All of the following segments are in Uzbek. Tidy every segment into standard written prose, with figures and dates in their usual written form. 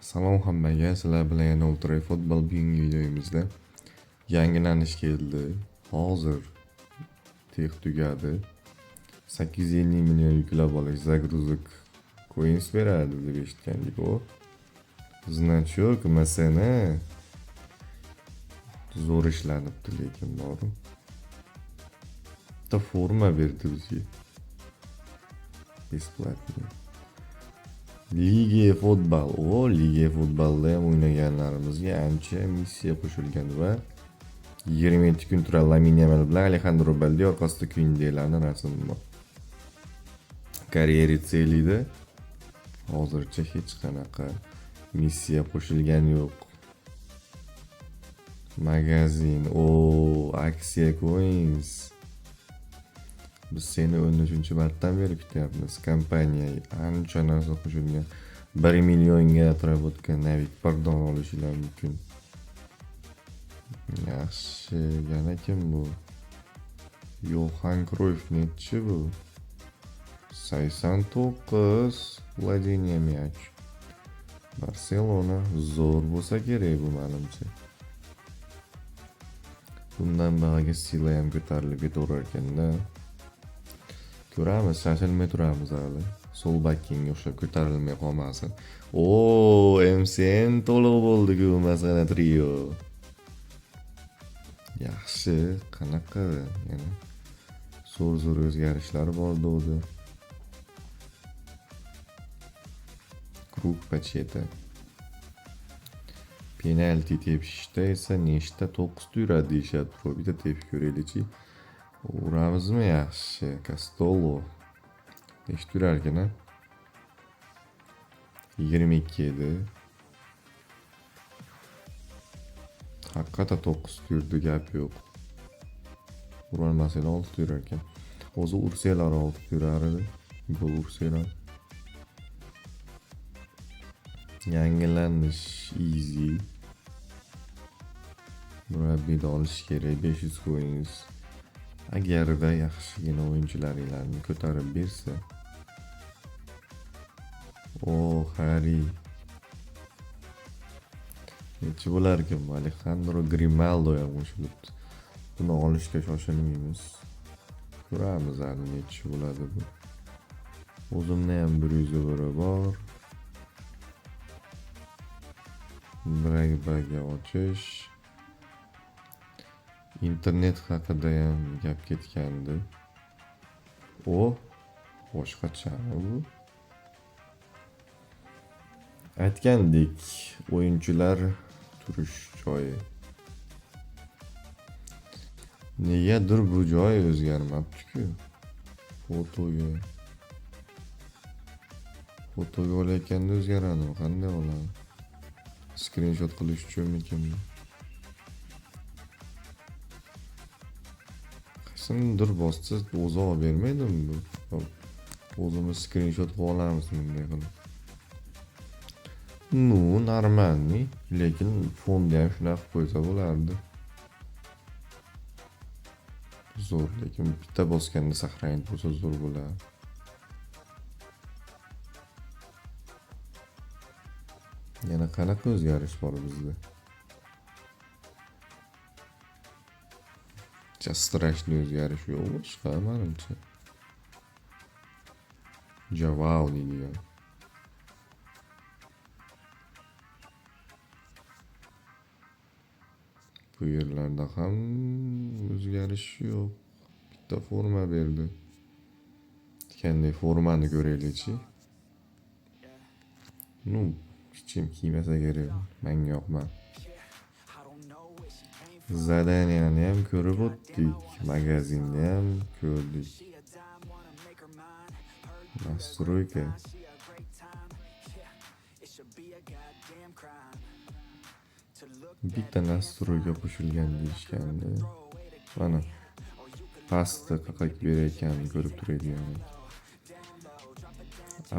Salom hammaga, sizlar bilan yana Ultra Football bugungi videomizda yangilanish keldi. Hozir tex tugadi. 850 million yuklab olish zagruzuk coins beradi deb eshitgandik. O значок masana zo'r ishlanibdi, lekin boru bitta forma berdi bizga besplatniy. Liga futbol. Liga futbolda ham o'ynaganlarimizga ancha missiya qo'shilgan va 27 kun turadi Lamine Yamal bilan Alejandro Balde orqasida Kundelarning rasmi bor. Karyera selida hozircha hech qanaqa missiya qo'shilgani yo'q. Magazin, aksiya coins. Biz seni 13 martdan beri kutyapmiz. Kompaniya ancha narsa qo'shilgan. 1 millionga atrab o'tgan Navik pardon olishingiz mumkin. Yaxshi, yana kim bu? Yohan Cruyff nechi bu? 89 Vladimir Мяч. Barselona zo'r bo'lsa kerak bu menimcha. Bundan bag'aga sila ham ko'tarilib ketaverar ekanda. Ko'ramiz, shashilmay turamiz hali. Sol bakkinga o'xshab ko'tarilmay qolmasin. MCN to'liq bo'ldi-ku masala trio. Yaxshi, qanaqa yana zo'r o'zgarishlar bor dedi. Krug pacheta. Penalti tepishda esa nechta 9 yuradi deyishadi. Bitta tepib ko'raylikchi. Uramizmi yaxshi? Castolo. Nechta yurar ekan? 22 edi. Haqiqatan 9 yurdi, gap yo'q. Urolmasalar 6 yurar ekan. O'zi ursalar 6 yurar edi. Gol ursalar. Yangilanish easy. Murabbiyni olish kerak 500 coins. Agarda yaxshigina o'yinchilaringlarni ko'tarib bersa. Harry. Nechi bo'lar ekan? Alejandro Grimaldo ham qo'shilibdi. Buni olishga shoshilmaymiz. Ko'ramiz hali nechi bo'ladi bu. O'zimda ham 100 euro bor. Bragbaga ochish. Internet haqida ham gap ketgandi. Boshqacha bu. Aytgandik, o'yinchilar turish joyi. Negadir bu joy o'zgarmabdi-ku. Fotoga olayotganda o'zgaradi. Qanday bo'ladi? Screenshot qilish uchunmikan? Qaysidir bossa o'zi olib bermaydimi bu? O'zimiz screenshot qilib olamiz bunday qilib. Normalniy, lekin fonda ham shunaqa qo'ysa bo'lardi. Zo'r, lekin bitta bosganda saqlanib bo'lsa zo'r bo'ladi. Yana qanaqa o'zgarish bor bizda? Strashli o'zgarish yo'q boshqa menimcha. Javao deydigan. Bu yerlarda ham o'zgarish yo'q. Bitta forma berdi. Qanday formani ko'raylikchi. Hech kim kiymasa kerak. Menga yoqmadi. Zadaniyani ham ko'rib o'tdik. Magazinni ham ko'rdik. Настройка. Bitta настройка qo'shilgan deyishgandi. Mana pastda qaqak berayotganini ko'rib turadigan.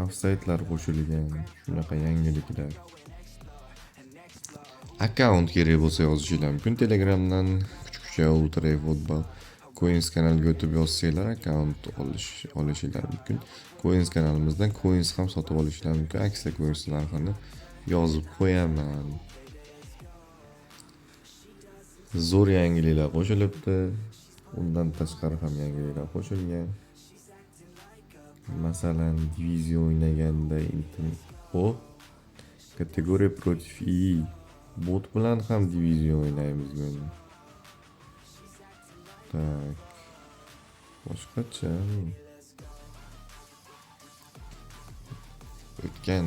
Offside'lar qo'shilgan. Shunaqa yangiliklar. Akkaunt kerak bo'lsa yozishinglar mumkin. Telegramdan kuchukcha Ultra Football Coins kanaliga o'tib yozsanglar akkaunt olishinglar mumkin. Coins kanalimizdan coins ham sotib olishinglar mumkin. Aksiya coins narxini yozib qo'yaman. Zo'r yangiliklar qo'shilibdi. Undan tashqari ham yangiliklar qo'shilgan. Masalan, divizion o'ynaganda kategoriya против ii bot bilan ham divizion o'ynaymiz buni. Tak. Boshqacha. O'tgan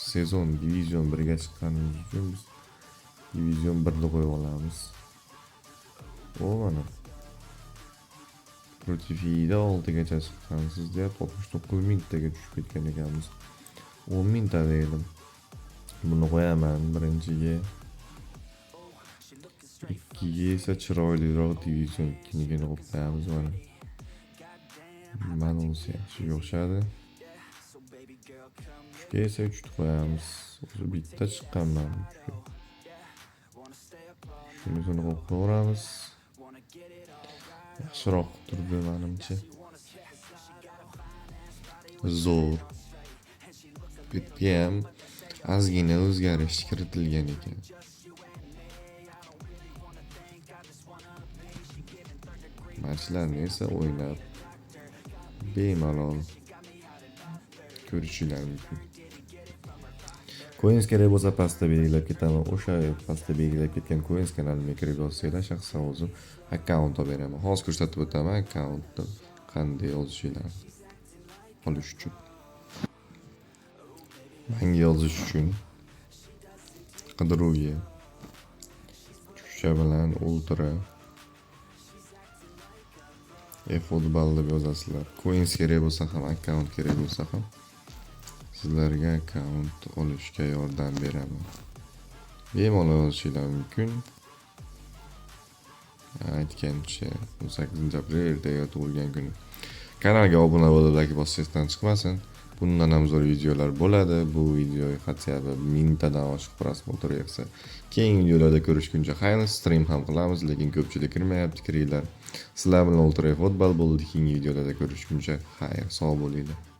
sezon divizion 1ga chiqqanimiz uchun biz divizion 1ni qo'yib olamiz. Mana. Против iida 6gacha chiqqansiz deb 69 mingtaga tushib ketgan ekanmiz. 10 mingta berdim. Buni qo'yaman birinchiga. Ikkiga esa chiroyliroq divizion 2nigini qo'yamiz mana. Mana o'zi yaxshi o'xshadi. Uchga esa 3 qo'yamiz. O'zi bitta chiqqanman. Shuni qo'yamiz. Yaxshiroq turdi menimcha. Zo'r. Bu yerga ham ozgina o'zgarish kiritilgan ekan. Matchlarni esa o'ynab bemalol ko'rishinglar mumkin. Coins kerak bo'lsa pastda belgilab ketaman. O'sha pastda belgilab ketgan Coins kanalimga kirib yozsanglar shaxsan o'zim akkaunt olib beraman. Hozir ko'rsatib o'taman akkauntni qanday yozishinglar olish uchun. Menga yozish uchun qidiruvga tusha bilan ultra e-futbol deb yozasizlar. Coins kerak bo'lsa ham, akkaunt kerak bo'lsa ham sizlarga akkaunt olishga yordam beraman. Bemalol yozishinglar mumkin. Aytgancha 18-aprel ertaga tug'ilgan kuni. Kanalga obuna bo'lib like bosishdan chiqmasin. Bundan ham zo'r videolar bo'ladi. Bu video hatto 1000 tadan oshiq prosmotr yig'sa. Keyingi videolarda ko'rishguncha xayr, stream ham qilamiz, lekin ko'pchilik kirmayapti, kiringlar. Sizlar bilan Ultra futbol bo'ldi. Keyingi videolarda ko'rishguncha xayr, sog' bo'linglar.